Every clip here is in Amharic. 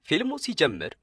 ፊልሙ ሲጀምር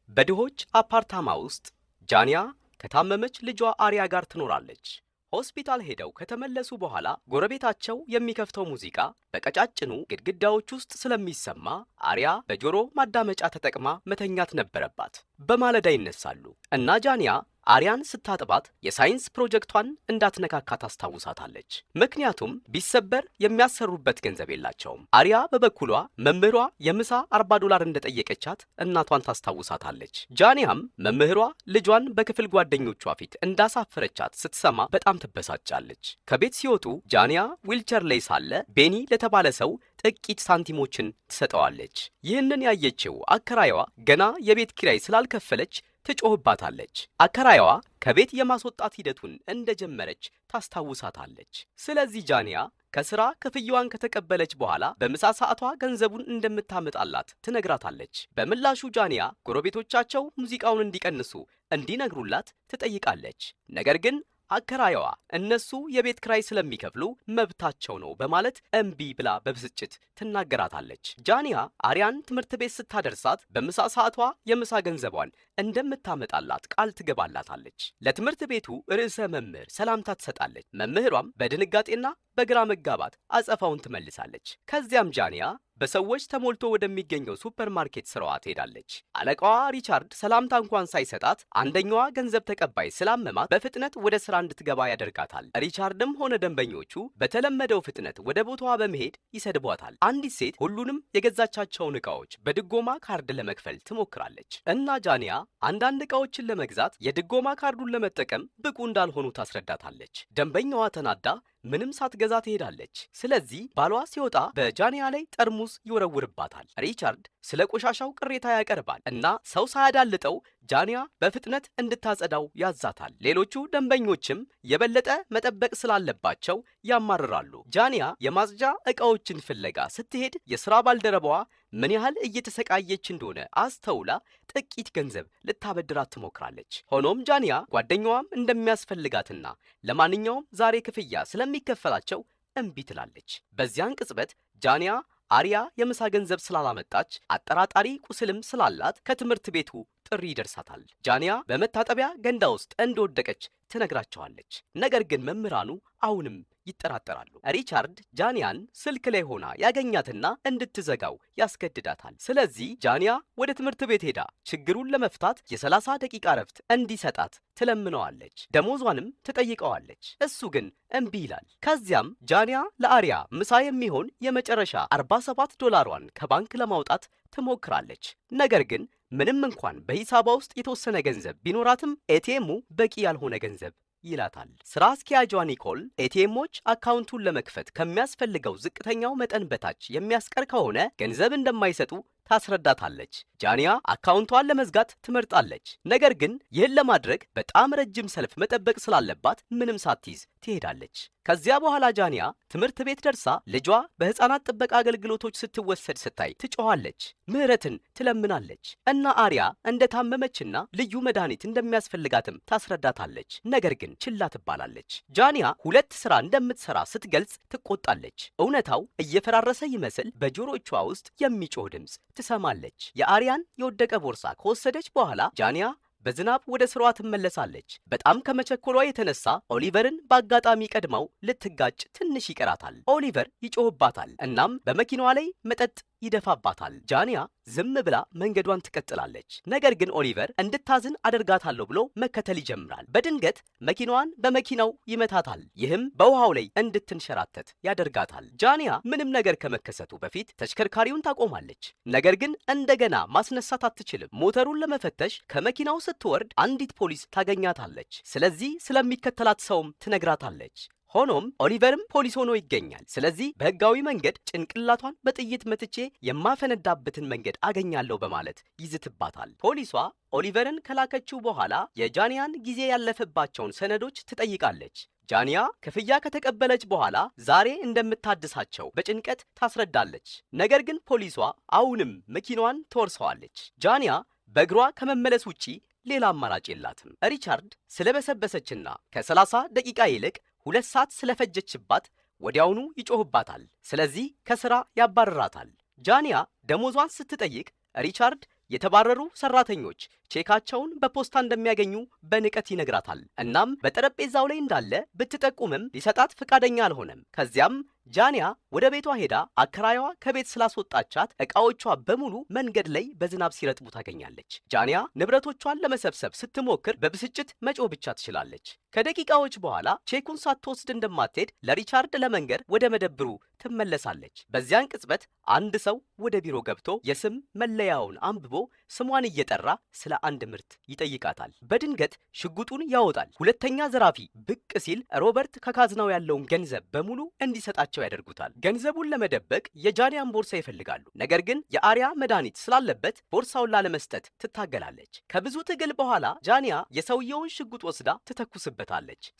በድሆች አፓርታማ ውስጥ ጃንያ ከታመመች ልጇ አሪያ ጋር ትኖራለች። ሆስፒታል ሄደው ከተመለሱ በኋላ ጎረቤታቸው የሚከፍተው ሙዚቃ በቀጫጭኑ ግድግዳዎች ውስጥ ስለሚሰማ አሪያ በጆሮ ማዳመጫ ተጠቅማ መተኛት ነበረባት። በማለዳ ይነሳሉ እና ጃንያ አሪያን ስታጥባት የሳይንስ ፕሮጀክቷን እንዳትነካካ ታስታውሳታለች። ምክንያቱም ቢሰበር የሚያሰሩበት ገንዘብ የላቸውም። አሪያ በበኩሏ መምህሯ የምሳ $40 እንደጠየቀቻት እናቷን ታስታውሳታለች። ጃንያም መምህሯ ልጇን በክፍል ጓደኞቿ ፊት እንዳሳፈረቻት ስትሰማ በጣም ትበሳጫለች። ከቤት ሲወጡ ጃንያ ዊልቸር ላይ ሳለ ቤኒ ለተባለ ሰው ጥቂት ሳንቲሞችን ትሰጠዋለች። ይህንን ያየችው አከራይዋ ገና የቤት ኪራይ ስላልከፈለች ትጮህባታለች። አከራይዋ ከቤት የማስወጣት ሂደቱን እንደጀመረች ታስታውሳታለች። ስለዚህ ጃንያ ከስራ ክፍያዋን ከተቀበለች በኋላ በምሳ ሰዓቷ ገንዘቡን እንደምታመጣላት ትነግራታለች። በምላሹ ጃንያ ጎረቤቶቻቸው ሙዚቃውን እንዲቀንሱ እንዲነግሩላት ትጠይቃለች። ነገር ግን አከራይዋ እነሱ የቤት ክራይ ስለሚከፍሉ መብታቸው ነው በማለት እምቢ ብላ በብስጭት ትናገራታለች። ጃንያ አሪያን ትምህርት ቤት ስታደርሳት በምሳ ሰዓቷ የምሳ ገንዘቧን እንደምታመጣላት ቃል ትገባላታለች። ለትምህርት ቤቱ ርዕሰ መምህር ሰላምታ ትሰጣለች። መምህሯም በድንጋጤና በግራ መጋባት አጸፋውን ትመልሳለች። ከዚያም ጃንያ በሰዎች ተሞልቶ ወደሚገኘው ሱፐርማርኬት ስራዋ ትሄዳለች። አለቃዋ ሪቻርድ ሰላምታ እንኳን ሳይሰጣት አንደኛዋ ገንዘብ ተቀባይ ስላመማት በፍጥነት ወደ ስራ እንድትገባ ያደርጋታል። ሪቻርድም ሆነ ደንበኞቹ በተለመደው ፍጥነት ወደ ቦታዋ በመሄድ ይሰድቧታል። አንዲት ሴት ሁሉንም የገዛቻቸውን ዕቃዎች በድጎማ ካርድ ለመክፈል ትሞክራለች እና ጃንያ አንዳንድ ዕቃዎችን ለመግዛት የድጎማ ካርዱን ለመጠቀም ብቁ እንዳልሆኑ ታስረዳታለች። ደንበኛዋ ተናዳ ምንም ሳትገዛ ትሄዳለች። ስለዚህ ባሏ ሲወጣ በጃንያ ላይ ጠርሙስ ይወረውርባታል። ሪቻርድ ስለ ቆሻሻው ቅሬታ ያቀርባል እና ሰው ሳያዳልጠው ጃንያ በፍጥነት እንድታጸዳው ያዛታል። ሌሎቹ ደንበኞችም የበለጠ መጠበቅ ስላለባቸው ያማርራሉ። ጃንያ የማጽጃ ዕቃዎችን ፍለጋ ስትሄድ የሥራ ባልደረባዋ ምን ያህል እየተሰቃየች እንደሆነ አስተውላ ጥቂት ገንዘብ ልታበድራት ትሞክራለች። ሆኖም ጃንያ ጓደኛዋም እንደሚያስፈልጋትና ለማንኛውም ዛሬ ክፍያ ስለሚከፈላቸው እምቢ ትላለች። በዚያን ቅጽበት ጃንያ አሪያ የምሳ ገንዘብ ስላላመጣች አጠራጣሪ ቁስልም ስላላት ከትምህርት ቤቱ ጥሪ ይደርሳታል። ጃንያ በመታጠቢያ ገንዳ ውስጥ እንደወደቀች ትነግራቸዋለች። ነገር ግን መምህራኑ አሁንም ይጠራጠራሉ። ሪቻርድ ጃንያን ስልክ ላይ ሆና ያገኛትና እንድትዘጋው ያስገድዳታል። ስለዚህ ጃንያ ወደ ትምህርት ቤት ሄዳ ችግሩን ለመፍታት የ30 ደቂቃ ረፍት እንዲሰጣት ትለምነዋለች። ደሞዟንም ትጠይቀዋለች። እሱ ግን እምቢ ይላል። ከዚያም ጃንያ ለአሪያ ምሳ የሚሆን የመጨረሻ $47ን ከባንክ ለማውጣት ትሞክራለች። ነገር ግን ምንም እንኳን በሂሳቧ ውስጥ የተወሰነ ገንዘብ ቢኖራትም ኤቲኤሙ በቂ ያልሆነ ገንዘብ ይላታል። ስራ አስኪያጇ ኒኮል ኤቲኤሞች አካውንቱን ለመክፈት ከሚያስፈልገው ዝቅተኛው መጠን በታች የሚያስቀር ከሆነ ገንዘብ እንደማይሰጡ ታስረዳታለች። ጃንያ አካውንቷን ለመዝጋት ትመርጣለች። ነገር ግን ይህን ለማድረግ በጣም ረጅም ሰልፍ መጠበቅ ስላለባት ምንም ሳትይዝ ትሄዳለች። ከዚያ በኋላ ጃንያ ትምህርት ቤት ደርሳ ልጇ በሕፃናት ጥበቃ አገልግሎቶች ስትወሰድ ስታይ ትጮኻለች፣ ምህረትን ትለምናለች እና አሪያ እንደታመመችና ልዩ መድኃኒት እንደሚያስፈልጋትም ታስረዳታለች። ነገር ግን ችላ ትባላለች። ጃንያ 2 ስራ እንደምትሰራ ስትገልጽ ትቆጣለች። እውነታው እየፈራረሰ ይመስል በጆሮቿ ውስጥ የሚጮህ ድምፅ ትሰማለች። የአሪያን የወደቀ ቦርሳ ከወሰደች በኋላ ጃንያ በዝናብ ወደ ስራዋ ትመለሳለች። በጣም ከመቸኮሏ የተነሳ ኦሊቨርን በአጋጣሚ ቀድማው ልትጋጭ ትንሽ ይቀራታል። ኦሊቨር ይጮህባታል እናም በመኪናዋ ላይ መጠጥ ይደፋባታል። ጃንያ ዝም ብላ መንገዷን ትቀጥላለች። ነገር ግን ኦሊቨር እንድታዝን አደርጋታለሁ ብሎ መከተል ይጀምራል። በድንገት መኪናዋን በመኪናው ይመታታል። ይህም በውሃው ላይ እንድትንሸራተት ያደርጋታል። ጃንያ ምንም ነገር ከመከሰቱ በፊት ተሽከርካሪውን ታቆማለች። ነገር ግን እንደገና ማስነሳት አትችልም። ሞተሩን ለመፈተሽ ከመኪናው ስትወርድ አንዲት ፖሊስ ታገኛታለች። ስለዚህ ስለሚከተላት ሰውም ትነግራታለች። ሆኖም ኦሊቨርም ፖሊስ ሆኖ ይገኛል። ስለዚህ በህጋዊ መንገድ ጭንቅላቷን በጥይት መትቼ የማፈነዳበትን መንገድ አገኛለሁ በማለት ይዝትባታል። ፖሊሷ ኦሊቨርን ከላከችው በኋላ የጃንያን ጊዜ ያለፈባቸውን ሰነዶች ትጠይቃለች። ጃንያ ክፍያ ከተቀበለች በኋላ ዛሬ እንደምታድሳቸው በጭንቀት ታስረዳለች። ነገር ግን ፖሊሷ አሁንም መኪናዋን ትወርሰዋለች። ጃንያ በእግሯ ከመመለስ ውጪ ሌላ አማራጭ የላትም። ሪቻርድ ስለበሰበሰችና ከ30 ደቂቃ ይልቅ 2 ሰዓት ስለፈጀችባት ወዲያውኑ ይጮህባታል። ስለዚህ ከስራ ያባርራታል። ጃንያ ደሞዟን ስትጠይቅ ሪቻርድ የተባረሩ ሰራተኞች ቼካቸውን በፖስታ እንደሚያገኙ በንቀት ይነግራታል። እናም በጠረጴዛው ላይ እንዳለ ብትጠቁምም ሊሰጣት ፈቃደኛ አልሆነም። ከዚያም ጃኒያ ወደ ቤቷ ሄዳ አከራይዋ ከቤት ስላስወጣቻት ዕቃዎቿ በሙሉ መንገድ ላይ በዝናብ ሲረጥቡ ታገኛለች። ጃኒያ ንብረቶቿን ለመሰብሰብ ስትሞክር በብስጭት መጮህ ብቻ ትችላለች። ከደቂቃዎች በኋላ ቼኩን ሳትወስድ እንደማትሄድ ለሪቻርድ ለመንገር ወደ መደብሩ ትመለሳለች። በዚያን ቅጽበት አንድ ሰው ወደ ቢሮ ገብቶ የስም መለያውን አንብቦ ስሟን እየጠራ ስለ አንድ ምርት ይጠይቃታል። በድንገት ሽጉጡን ያወጣል። ሁለተኛ ዘራፊ ብቅ ሲል ሮበርት ከካዝናው ያለውን ገንዘብ በሙሉ እንዲሰጣቸው ያደርጉታል። ገንዘቡን ለመደበቅ የጃኒያን ቦርሳ ይፈልጋሉ። ነገር ግን የአሪያ መድኃኒት ስላለበት ቦርሳውን ላለመስጠት ትታገላለች። ከብዙ ትግል በኋላ ጃኒያ የሰውየውን ሽጉጥ ወስዳ ትተኩስበታለች።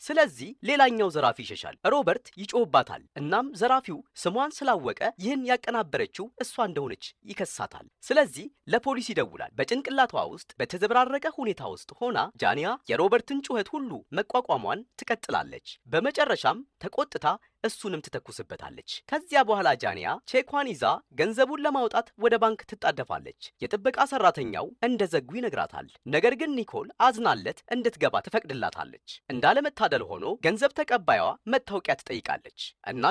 ስለዚህ ሌላኛው ዘራፊ ይሸሻል። ሮበርት ይጮህባታል። እናም ዘራፊው ስሟን ስላወቀ ይህን ያቀናበረችው እሷ እንደሆነች ይከሳታል። ስለዚህ ለፖሊስ ይደውላል። በጭንቅላቷ ውስጥ በተዘበራረቀ ሁኔታ ውስጥ ሆና ጃኒያ የሮበርትን ጩኸት ሁሉ መቋቋሟን ትቀጥላለች። በመጨረሻም ተቆጥታ እሱንም ትተኩስበታለች። ከዚያ በኋላ ጃኒያ ቼኳን ይዛ ገንዘቡን ለማውጣት ወደ ባንክ ትጣደፋለች። የጥበቃ ሰራተኛው እንደዘጉ ይነግራታል። ነገር ግን ኒኮል አዝናለት እንድትገባ ትፈቅድላታለች። እንዳለመታደል ሆኖ ገንዘብ ተቀባይዋ መታወቂያ ትጠይቃለች እና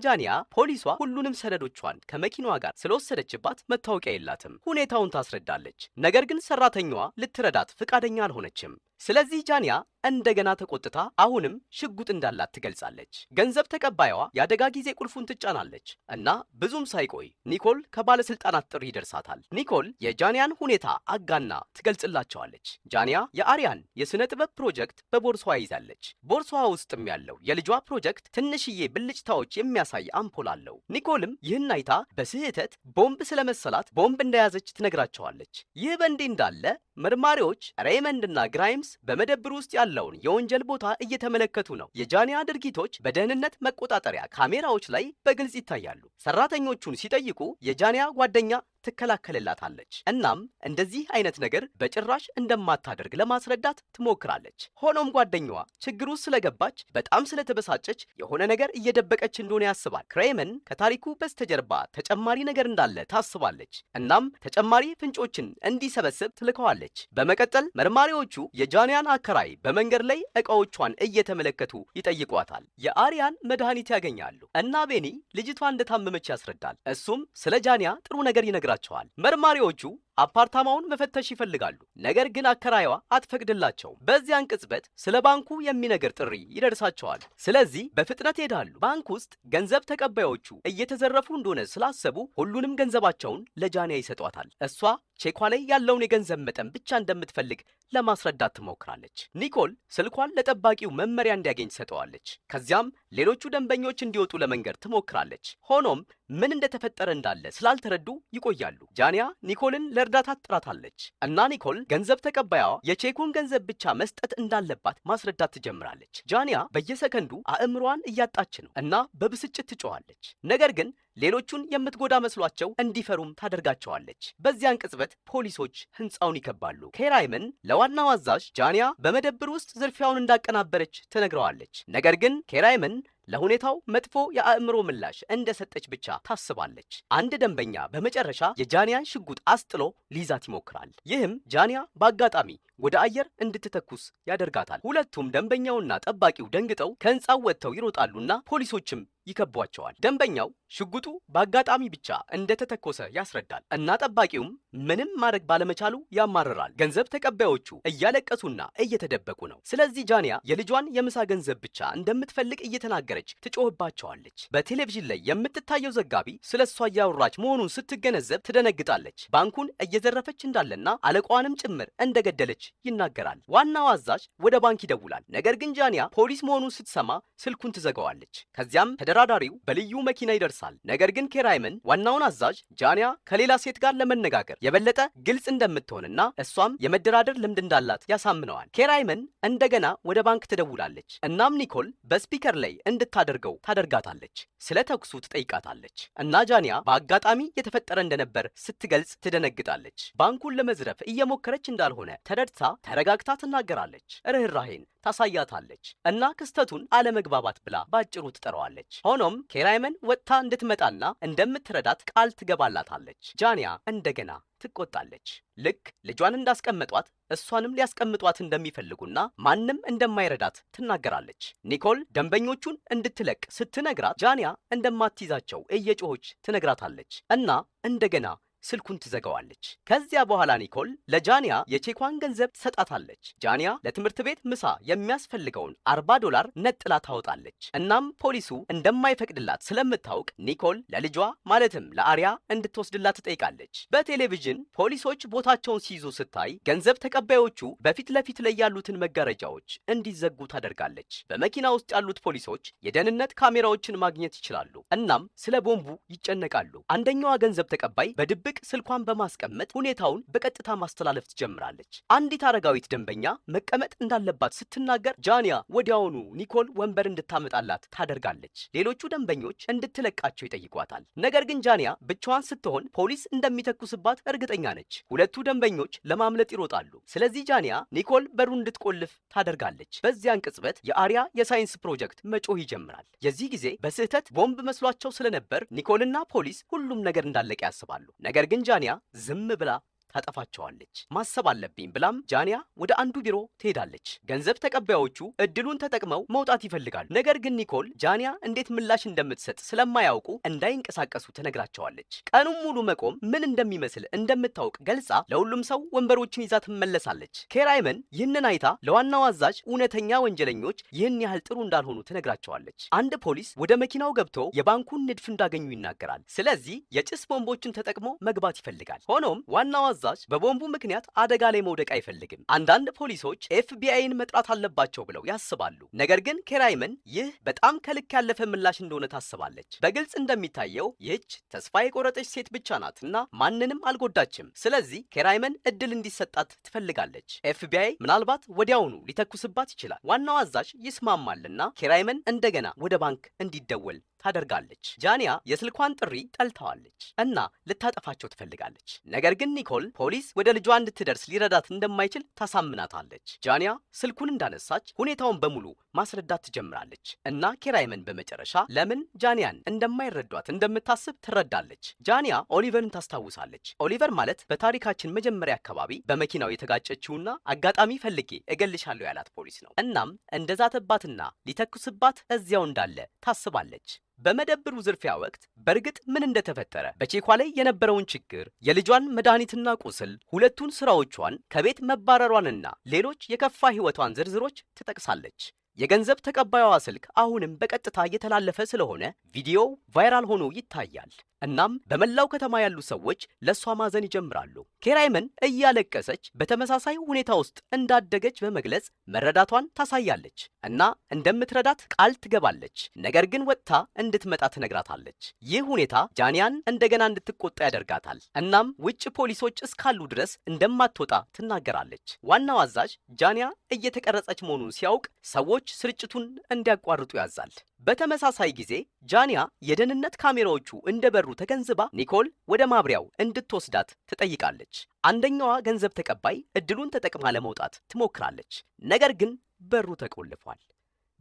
ጃኒያ ፖሊሷ ሁሉንም ሰነዶቿን ከመኪናዋ ጋር ስለወሰደችባት መታወቂያ የላትም። ሁኔታውን ታስረዳለች። ነገር ግን ሰራተኛዋ ልትረዳት ፈቃደኛ አልሆነችም። ስለዚህ ጃኒያ እንደገና ተቆጥታ አሁንም ሽጉጥ እንዳላት ትገልጻለች። ገንዘብ ተቀባይዋ የአደጋ ጊዜ ቁልፉን ትጫናለች እና ብዙም ሳይቆይ ኒኮል ከባለስልጣናት ጥሪ ይደርሳታል። ኒኮል የጃኒያን ሁኔታ አጋና ትገልጽላቸዋለች። ጃኒያ የአሪያን የሥነ ጥበብ ፕሮጀክት በቦርሷ ይዛለች። ቦርሷ ውስጥም ያለው የልጇ ፕሮጀክት ትንሽዬ ብልጭታዎች የሚያሳይ አምፖል አለው። ኒኮልም ይህን አይታ በስህተት ቦምብ ስለመሰላት ቦምብ እንደያዘች ትነግራቸዋለች። ይህ በእንዲህ እንዳለ መርማሪዎች ሬይመንድና ግራይምስ በመደብር ውስጥ ያለውን የወንጀል ቦታ እየተመለከቱ ነው። የጃኒያ ድርጊቶች በደህንነት መቆጣጠሪያ ካሜራዎች ላይ በግልጽ ይታያሉ። ሰራተኞቹን ሲጠይቁ የጃኒያ ጓደኛ ትከላከልላታለች። እናም እንደዚህ አይነት ነገር በጭራሽ እንደማታደርግ ለማስረዳት ትሞክራለች። ሆኖም ጓደኛዋ ችግሩ ስለገባች በጣም ስለተበሳጨች የሆነ ነገር እየደበቀች እንደሆነ ያስባል። ክሬመን ከታሪኩ በስተጀርባ ተጨማሪ ነገር እንዳለ ታስባለች። እናም ተጨማሪ ፍንጮችን እንዲሰበስብ ትልከዋለች። በመቀጠል መርማሪዎቹ የጃኒያን አከራይ በመንገድ ላይ ዕቃዎቿን እየተመለከቱ ይጠይቋታል። የአሪያን መድኃኒት ያገኛሉ እና ቤኒ ልጅቷ እንደታመመች ያስረዳል። እሱም ስለ ጃኒያ ጥሩ ነገር ይነግራል። መርማሪዎቹ አፓርታማውን መፈተሽ ይፈልጋሉ። ነገር ግን አከራይዋ አትፈቅድላቸውም። በዚያን ቅጽበት ስለ ባንኩ የሚነገር ጥሪ ይደርሳቸዋል። ስለዚህ በፍጥነት ይሄዳሉ። ባንክ ውስጥ ገንዘብ ተቀባዮቹ እየተዘረፉ እንደሆነ ስላሰቡ ሁሉንም ገንዘባቸውን ለጃኒያ ይሰጧታል። እሷ ቼኳ ላይ ያለውን የገንዘብ መጠን ብቻ እንደምትፈልግ ለማስረዳት ትሞክራለች። ኒኮል ስልኳን ለጠባቂው መመሪያ እንዲያገኝ ትሰጠዋለች። ከዚያም ሌሎቹ ደንበኞች እንዲወጡ ለመንገር ትሞክራለች። ሆኖም ምን እንደተፈጠረ እንዳለ ስላልተረዱ ይቆያሉ። ጃኒያ ኒኮልን ለእርዳታ ትጥራታለች እና ኒኮል ገንዘብ ተቀባያዋ የቼኩን ገንዘብ ብቻ መስጠት እንዳለባት ማስረዳት ትጀምራለች። ጃኒያ በየሰከንዱ አእምሯን እያጣች ነው እና በብስጭት ትጮኻለች። ነገር ግን ሌሎቹን የምትጎዳ መስሏቸው እንዲፈሩም ታደርጋቸዋለች። በዚያን ቅጽበት ፖሊሶች ህንፃውን ይከባሉ። ኬራይመን ለዋናው አዛዥ ጃኒያ በመደብር ውስጥ ዝርፊያውን እንዳቀናበረች ትነግረዋለች። ነገር ግን ኬራይመን ለሁኔታው መጥፎ የአእምሮ ምላሽ እንደሰጠች ብቻ ታስባለች። አንድ ደንበኛ በመጨረሻ የጃኒያን ሽጉጥ አስጥሎ ሊይዛት ይሞክራል። ይህም ጃኒያ በአጋጣሚ ወደ አየር እንድትተኩስ ያደርጋታል። ሁለቱም ደንበኛውና ጠባቂው ደንግጠው ከህንፃው ወጥተው ይሮጣሉና ፖሊሶችም ይከቧቸዋል። ደንበኛው ሽጉጡ በአጋጣሚ ብቻ እንደተተኮሰ ያስረዳል እና ጠባቂውም ምንም ማድረግ ባለመቻሉ ያማርራል። ገንዘብ ተቀባዮቹ እያለቀሱና እየተደበቁ ነው። ስለዚህ ጃኒያ የልጇን የምሳ ገንዘብ ብቻ እንደምትፈልግ እየተናገረች ትጮህባቸዋለች። በቴሌቪዥን ላይ የምትታየው ዘጋቢ ስለ እሷ እያወራች መሆኑን ስትገነዘብ ትደነግጣለች። ባንኩን እየዘረፈች እንዳለና አለቃዋንም ጭምር እንደገደለች ይናገራል። ዋናው አዛዥ ወደ ባንክ ይደውላል። ነገር ግን ጃኒያ ፖሊስ መሆኑን ስትሰማ ስልኩን ትዘጋዋለች። ከዚያም ተደራዳሪው በልዩ መኪና ይደርሳል። ነገር ግን ኬራይመን ዋናውን አዛዥ ጃኒያ ከሌላ ሴት ጋር ለመነጋገር የበለጠ ግልጽ እንደምትሆንና እሷም የመደራደር ልምድ እንዳላት ያሳምነዋል። ኬራይመን እንደገና ወደ ባንክ ትደውላለች። እናም ኒኮል በስፒከር ላይ እንድታደርገው ታደርጋታለች። ስለ ተኩሱ ትጠይቃታለች እና ጃኒያ በአጋጣሚ የተፈጠረ እንደነበር ስትገልጽ ትደነግጣለች። ባንኩን ለመዝረፍ እየሞከረች እንዳልሆነ ተረድታ ተረጋግታ ትናገራለች። ርህራሄን ታሳያታለች እና ክስተቱን አለመግባባት ብላ ባጭሩ ትጠራዋለች። ሆኖም ኬራይመን ወጥታ እንድትመጣና እንደምትረዳት ቃል ትገባላታለች። ጃንያ እንደገና ትቆጣለች። ልክ ልጇን እንዳስቀመጧት እሷንም ሊያስቀምጧት እንደሚፈልጉና ማንም እንደማይረዳት ትናገራለች። ኒኮል ደንበኞቹን እንድትለቅ ስትነግራት ጃንያ እንደማትይዛቸው እየጮኸች ትነግራታለች እና እንደገና ስልኩን ትዘጋዋለች። ከዚያ በኋላ ኒኮል ለጃንያ የቼኳን ገንዘብ ትሰጣታለች። ጃንያ ለትምህርት ቤት ምሳ የሚያስፈልገውን $40 ነጥላ ታወጣለች። እናም ፖሊሱ እንደማይፈቅድላት ስለምታውቅ ኒኮል ለልጇ ማለትም ለአሪያ እንድትወስድላት ትጠይቃለች። በቴሌቪዥን ፖሊሶች ቦታቸውን ሲይዙ ስታይ ገንዘብ ተቀባዮቹ በፊት ለፊት ላይ ያሉትን መጋረጃዎች እንዲዘጉ ታደርጋለች። በመኪና ውስጥ ያሉት ፖሊሶች የደህንነት ካሜራዎችን ማግኘት ይችላሉ። እናም ስለ ቦምቡ ይጨነቃሉ። አንደኛዋ ገንዘብ ተቀባይ በድብቅ ስልኳን በማስቀመጥ ሁኔታውን በቀጥታ ማስተላለፍ ትጀምራለች። አንዲት አረጋዊት ደንበኛ መቀመጥ እንዳለባት ስትናገር ጃንያ ወዲያውኑ ኒኮል ወንበር እንድታመጣላት ታደርጋለች። ሌሎቹ ደንበኞች እንድትለቃቸው ይጠይቋታል። ነገር ግን ጃንያ ብቻዋን ስትሆን ፖሊስ እንደሚተኩስባት እርግጠኛ ነች። ሁለቱ ደንበኞች ለማምለጥ ይሮጣሉ። ስለዚህ ጃንያ ኒኮል በሩን እንድትቆልፍ ታደርጋለች። በዚያን ቅጽበት የአሪያ የሳይንስ ፕሮጀክት መጮህ ይጀምራል። የዚህ ጊዜ በስህተት ቦምብ መስሏቸው ስለነበር ኒኮልና ፖሊስ ሁሉም ነገር እንዳለቀ ያስባሉ። ነገር ግን ጃንያ ዝም ብላ ታጠፋቸዋለች። ማሰብ አለብኝ ብላም ጃንያ ወደ አንዱ ቢሮ ትሄዳለች። ገንዘብ ተቀባዮቹ እድሉን ተጠቅመው መውጣት ይፈልጋሉ። ነገር ግን ኒኮል ጃንያ እንዴት ምላሽ እንደምትሰጥ ስለማያውቁ እንዳይንቀሳቀሱ ትነግራቸዋለች። ቀኑን ሙሉ መቆም ምን እንደሚመስል እንደምታውቅ ገልጻ ለሁሉም ሰው ወንበሮችን ይዛ ትመለሳለች። ኬራይመን ይህንን አይታ ለዋናው አዛዥ እውነተኛ ወንጀለኞች ይህን ያህል ጥሩ እንዳልሆኑ ትነግራቸዋለች። አንድ ፖሊስ ወደ መኪናው ገብቶ የባንኩን ንድፍ እንዳገኙ ይናገራል። ስለዚህ የጭስ ቦምቦችን ተጠቅሞ መግባት ይፈልጋል። ሆኖም ዋናው አዛዥ በቦምቡ ምክንያት አደጋ ላይ መውደቅ አይፈልግም። አንዳንድ ፖሊሶች ኤፍቢአይን መጥራት አለባቸው ብለው ያስባሉ። ነገር ግን ኬራይመን ይህ በጣም ከልክ ያለፈ ምላሽ እንደሆነ ታስባለች። በግልጽ እንደሚታየው ይህች ተስፋ የቆረጠች ሴት ብቻ ናት እና ማንንም አልጎዳችም። ስለዚህ ኬራይመን እድል እንዲሰጣት ትፈልጋለች። ኤፍቢአይ ምናልባት ወዲያውኑ ሊተኩስባት ይችላል። ዋናው አዛዥ ይስማማልና ኬራይመን እንደገና ወደ ባንክ እንዲደወል ታደርጋለች። ጃንያ የስልኳን ጥሪ ጠልተዋለች እና ልታጠፋቸው ትፈልጋለች። ነገር ግን ኒኮል ፖሊስ ወደ ልጇ እንድትደርስ ሊረዳት እንደማይችል ታሳምናታለች። ጃንያ ስልኩን እንዳነሳች ሁኔታውን በሙሉ ማስረዳት ትጀምራለች እና ኬራይመን በመጨረሻ ለምን ጃንያን እንደማይረዷት እንደምታስብ ትረዳለች። ጃንያ ኦሊቨርን ታስታውሳለች። ኦሊቨር ማለት በታሪካችን መጀመሪያ አካባቢ በመኪናው የተጋጨችውና አጋጣሚ ፈልጌ እገልሻለሁ ያላት ፖሊስ ነው። እናም እንደዛተባትና ሊተኩስባት እዚያው እንዳለ ታስባለች። በመደብሩ ዝርፊያ ወቅት በእርግጥ ምን እንደተፈጠረ፣ በቼኳ ላይ የነበረውን ችግር፣ የልጇን መድኃኒትና ቁስል፣ ሁለቱን ስራዎቿን፣ ከቤት መባረሯንና ሌሎች የከፋ ህይወቷን ዝርዝሮች ትጠቅሳለች። የገንዘብ ተቀባዩዋ ስልክ አሁንም በቀጥታ እየተላለፈ ስለሆነ ቪዲዮው ቫይራል ሆኖ ይታያል። እናም በመላው ከተማ ያሉ ሰዎች ለሷ ማዘን ይጀምራሉ። ኬራይመን እያለቀሰች በተመሳሳይ ሁኔታ ውስጥ እንዳደገች በመግለጽ መረዳቷን ታሳያለች እና እንደምትረዳት ቃል ትገባለች። ነገር ግን ወጥታ እንድትመጣ ትነግራታለች። ይህ ሁኔታ ጃንያን እንደገና እንድትቆጣ ያደርጋታል። እናም ውጭ ፖሊሶች እስካሉ ድረስ እንደማትወጣ ትናገራለች። ዋናው አዛዥ ጃንያ እየተቀረጸች መሆኑን ሲያውቅ ሰዎች ስርጭቱን እንዲያቋርጡ ያዛል። በተመሳሳይ ጊዜ ጃንያ የደህንነት ካሜራዎቹ እንደበሩ ተገንዝባ ኒኮል ወደ ማብሪያው እንድትወስዳት ትጠይቃለች። አንደኛዋ ገንዘብ ተቀባይ እድሉን ተጠቅማ ለመውጣት ትሞክራለች። ነገር ግን በሩ ተቆልፏል።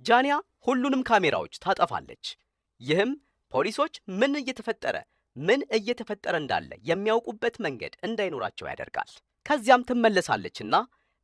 ጃንያ ሁሉንም ካሜራዎች ታጠፋለች። ይህም ፖሊሶች ምን እየተፈጠረ እንዳለ የሚያውቁበት መንገድ እንዳይኖራቸው ያደርጋል። ከዚያም ትመለሳለችና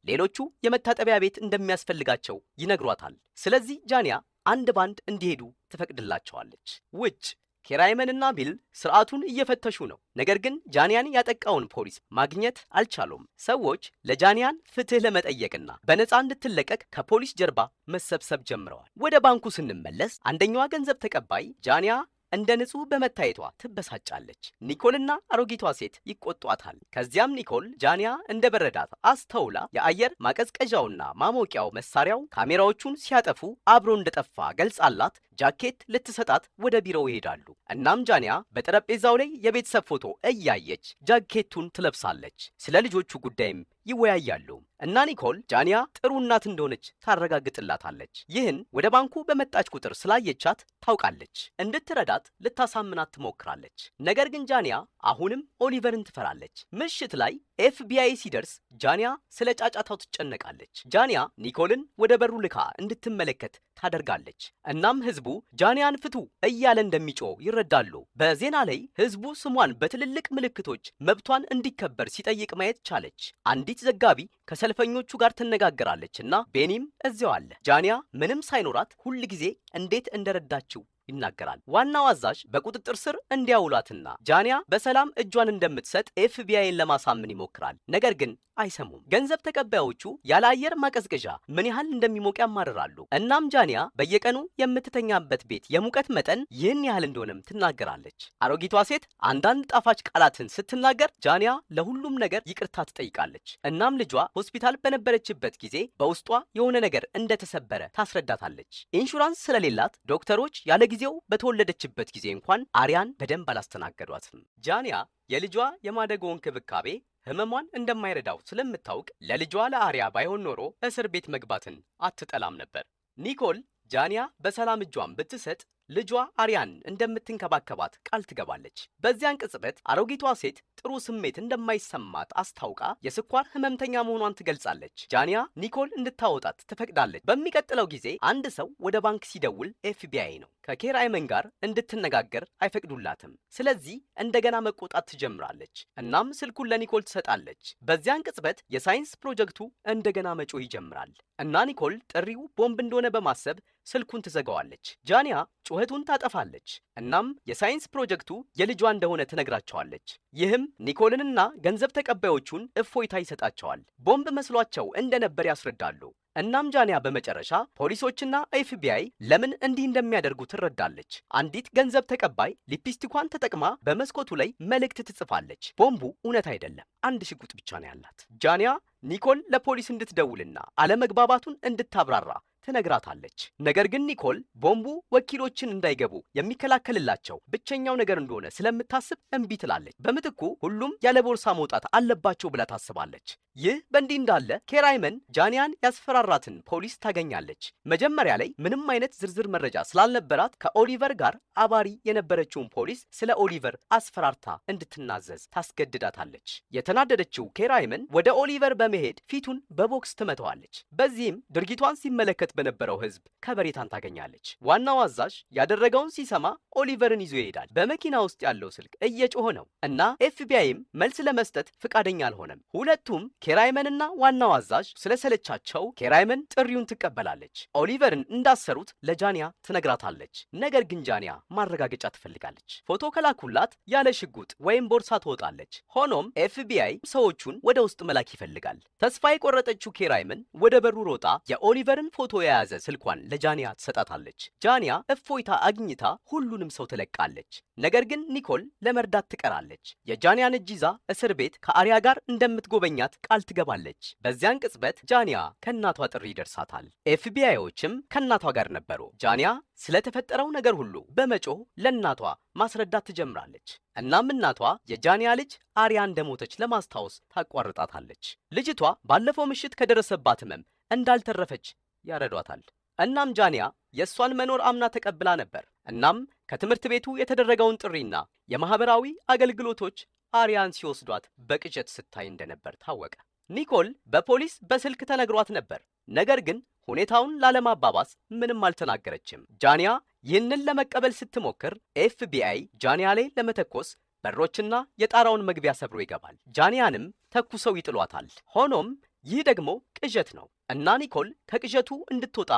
ሌሎቹ የመታጠቢያ ቤት እንደሚያስፈልጋቸው ይነግሯታል። ስለዚህ ጃንያ አንድ ባንድ እንዲሄዱ ትፈቅድላቸዋለች። ውጭ ኬራይመንና ቢል ስርዓቱን እየፈተሹ ነው። ነገር ግን ጃንያን ያጠቃውን ፖሊስ ማግኘት አልቻሉም። ሰዎች ለጃንያን ፍትህ ለመጠየቅና በነፃ እንድትለቀቅ ከፖሊስ ጀርባ መሰብሰብ ጀምረዋል። ወደ ባንኩ ስንመለስ አንደኛዋ ገንዘብ ተቀባይ ጃንያ እንደ ንጹህ በመታየቷ ትበሳጫለች። ኒኮልና አሮጊቷ ሴት ይቆጧታል። ከዚያም ኒኮል ጃንያ እንደ በረዳት አስተውላ የአየር ማቀዝቀዣውና ማሞቂያው መሳሪያው ካሜራዎቹን ሲያጠፉ አብሮ እንደጠፋ ገልጻላት ጃኬት ልትሰጣት ወደ ቢሮው ይሄዳሉ። እናም ጃንያ በጠረጴዛው ላይ የቤተሰብ ፎቶ እያየች ጃኬቱን ትለብሳለች። ስለ ልጆቹ ጉዳይም ይወያያሉ እና ኒኮል ጃንያ ጥሩ እናት እንደሆነች ታረጋግጥላታለች። ይህን ወደ ባንኩ በመጣች ቁጥር ስላየቻት ታውቃለች። እንድትረዳት ልታሳምናት ትሞክራለች። ነገር ግን ጃንያ አሁንም ኦሊቨርን ትፈራለች። ምሽት ላይ ኤፍቢአይ ሲደርስ ጃንያ ስለ ጫጫታው ትጨነቃለች። ጃንያ ኒኮልን ወደ በሩ ልካ እንድትመለከት ታደርጋለች። እናም ህዝቡ ጃንያን ፍቱ እያለ እንደሚጮህ ይረዳሉ። በዜና ላይ ህዝቡ ስሟን በትልልቅ ምልክቶች መብቷን እንዲከበር ሲጠይቅ ማየት ቻለች። አንዲት ዘጋቢ ከሰልፈኞቹ ጋር ትነጋገራለች እና ቤኒም እዚያው አለ። ጃንያ ምንም ሳይኖራት ሁል ጊዜ እንዴት እንደረዳችው ይናገራል። ዋናው አዛዥ በቁጥጥር ስር እንዲያውላትና ጃንያ በሰላም እጇን እንደምትሰጥ ኤፍቢአይን ለማሳመን ይሞክራል። ነገር ግን አይሰሙም። ገንዘብ ተቀባዮቹ ያለ አየር ማቀዝቀዣ ምን ያህል እንደሚሞቅ ያማርራሉ። እናም ጃንያ በየቀኑ የምትተኛበት ቤት የሙቀት መጠን ይህን ያህል እንደሆነም ትናገራለች። አሮጊቷ ሴት አንዳንድ ጣፋጭ ቃላትን ስትናገር ጃንያ ለሁሉም ነገር ይቅርታ ትጠይቃለች። እናም ልጇ ሆስፒታል በነበረችበት ጊዜ በውስጧ የሆነ ነገር እንደተሰበረ ታስረዳታለች። ኢንሹራንስ ስለሌላት ዶክተሮች ያለ ጊዜው በተወለደችበት ጊዜ እንኳን አሪያን በደንብ አላስተናገዷትም። ጃንያ የልጇ የማደጎ እንክብካቤ ህመሟን እንደማይረዳው ስለምታውቅ ለልጇ ለአሪያ ባይሆን ኖሮ እስር ቤት መግባትን አትጠላም ነበር። ኒኮል ጃንያ በሰላም እጇን ብትሰጥ ልጇ አሪያን እንደምትንከባከባት ቃል ትገባለች። በዚያን ቅጽበት አሮጊቷ ሴት ጥሩ ስሜት እንደማይሰማት አስታውቃ የስኳር ህመምተኛ መሆኗን ትገልጻለች። ጃንያ ኒኮል እንድታወጣት ትፈቅዳለች። በሚቀጥለው ጊዜ አንድ ሰው ወደ ባንክ ሲደውል ኤፍቢአይ ነው። ከኬራይመን ጋር እንድትነጋገር አይፈቅዱላትም። ስለዚህ እንደገና መቆጣት ትጀምራለች። እናም ስልኩን ለኒኮል ትሰጣለች። በዚያን ቅጽበት የሳይንስ ፕሮጀክቱ እንደገና መጮህ ይጀምራል እና ኒኮል ጥሪው ቦምብ እንደሆነ በማሰብ ስልኩን ትዘጋዋለች። ጃንያ ጩኸቱን ታጠፋለች። እናም የሳይንስ ፕሮጀክቱ የልጇ እንደሆነ ትነግራቸዋለች። ይህም ኒኮልንና ገንዘብ ተቀባዮቹን እፎይታ ይሰጣቸዋል። ቦምብ መስሏቸው እንደነበር ያስረዳሉ። እናም ጃንያ በመጨረሻ ፖሊሶችና ኤፍቢአይ ለምን እንዲህ እንደሚያደርጉ ትረዳለች። አንዲት ገንዘብ ተቀባይ ሊፕስቲኳን ተጠቅማ በመስኮቱ ላይ መልእክት ትጽፋለች። ቦምቡ እውነት አይደለም፣ አንድ ሽጉጥ ብቻ ነው ያላት። ጃንያ ኒኮል ለፖሊስ እንድትደውልና አለመግባባቱን እንድታብራራ ትነግራታለች። ነገር ግን ኒኮል ቦምቡ ወኪሎችን እንዳይገቡ የሚከላከልላቸው ብቸኛው ነገር እንደሆነ ስለምታስብ እምቢ ትላለች። በምትኩ ሁሉም ያለ ቦርሳ መውጣት አለባቸው ብላ ታስባለች። ይህ በእንዲህ እንዳለ ኬራይመን ጃንያን ያስፈራራትን ፖሊስ ታገኛለች። መጀመሪያ ላይ ምንም አይነት ዝርዝር መረጃ ስላልነበራት ከኦሊቨር ጋር አባሪ የነበረችውን ፖሊስ ስለ ኦሊቨር አስፈራርታ እንድትናዘዝ ታስገድዳታለች። የተናደደችው ኬራይመን ወደ ኦሊቨር በመሄድ ፊቱን በቦክስ ትመተዋለች። በዚህም ድርጊቷን ሲመለከት በነበረው ህዝብ ከበሬታን ታገኛለች። ዋናው አዛዥ ያደረገውን ሲሰማ ኦሊቨርን ይዞ ይሄዳል። በመኪና ውስጥ ያለው ስልክ እየጮኸ ነው እና ኤፍቢአይም መልስ ለመስጠት ፍቃደኛ አልሆነም። ሁለቱም ኬራይመንና ዋናው አዛዥ ስለሰለቻቸው ኬራይመን ጥሪውን ትቀበላለች። ኦሊቨርን እንዳሰሩት ለጃንያ ትነግራታለች። ነገር ግን ጃንያ ማረጋገጫ ትፈልጋለች። ፎቶ ከላኩላት ያለ ሽጉጥ ወይም ቦርሳ ትወጣለች። ሆኖም ኤፍቢአይ ሰዎቹን ወደ ውስጥ መላክ ይፈልጋል። ተስፋ የቆረጠችው ኬራይመን ወደ በሩ ሮጣ የኦሊቨርን ፎቶ የያዘ ስልኳን ለጃንያ ትሰጣታለች። ጃንያ እፎይታ አግኝታ ሁሉንም ሰው ትለቃለች። ነገር ግን ኒኮል ለመርዳት ትቀራለች። የጃንያን እጅ ይዛ እስር ቤት ከአሪያ ጋር እንደምትጎበኛት ቃል ትገባለች። በዚያን ቅጽበት ጃንያ ከእናቷ ጥሪ ይደርሳታል። ኤፍቢአይዎችም ከእናቷ ጋር ነበሩ። ጃንያ ስለተፈጠረው ነገር ሁሉ በመጮህ ለእናቷ ማስረዳት ትጀምራለች። እናም እናቷ የጃንያ ልጅ አሪያ እንደሞተች ለማስታወስ ታቋርጣታለች። ልጅቷ ባለፈው ምሽት ከደረሰባት ህመም እንዳልተረፈች ያረዷታል። እናም ጃንያ የእሷን መኖር አምና ተቀብላ ነበር። እናም ከትምህርት ቤቱ የተደረገውን ጥሪና የማህበራዊ አገልግሎቶች አሪያን ሲወስዷት በቅዠት ስታይ እንደነበር ታወቀ። ኒኮል በፖሊስ በስልክ ተነግሯት ነበር። ነገር ግን ሁኔታውን ላለማባባስ ምንም አልተናገረችም። ጃንያ ይህንን ለመቀበል ስትሞክር ኤፍቢአይ ጃንያ ላይ ለመተኮስ በሮችና የጣራውን መግቢያ ሰብሮ ይገባል። ጃንያንም ተኩሰው ይጥሏታል። ሆኖም ይህ ደግሞ ቅዠት ነው እና ኒኮል ከቅዠቱ እንድትወጣ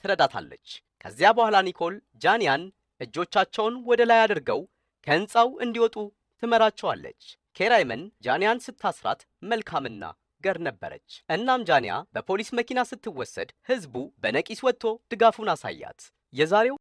ትረዳታለች። ከዚያ በኋላ ኒኮል ጃንያን እጆቻቸውን ወደ ላይ አድርገው ከህንፃው እንዲወጡ ትመራቸዋለች። ኬራይመን ጃንያን ስታስራት መልካምና ገር ነበረች። እናም ጃንያ በፖሊስ መኪና ስትወሰድ ህዝቡ በነቂስ ወጥቶ ድጋፉን አሳያት። የዛሬው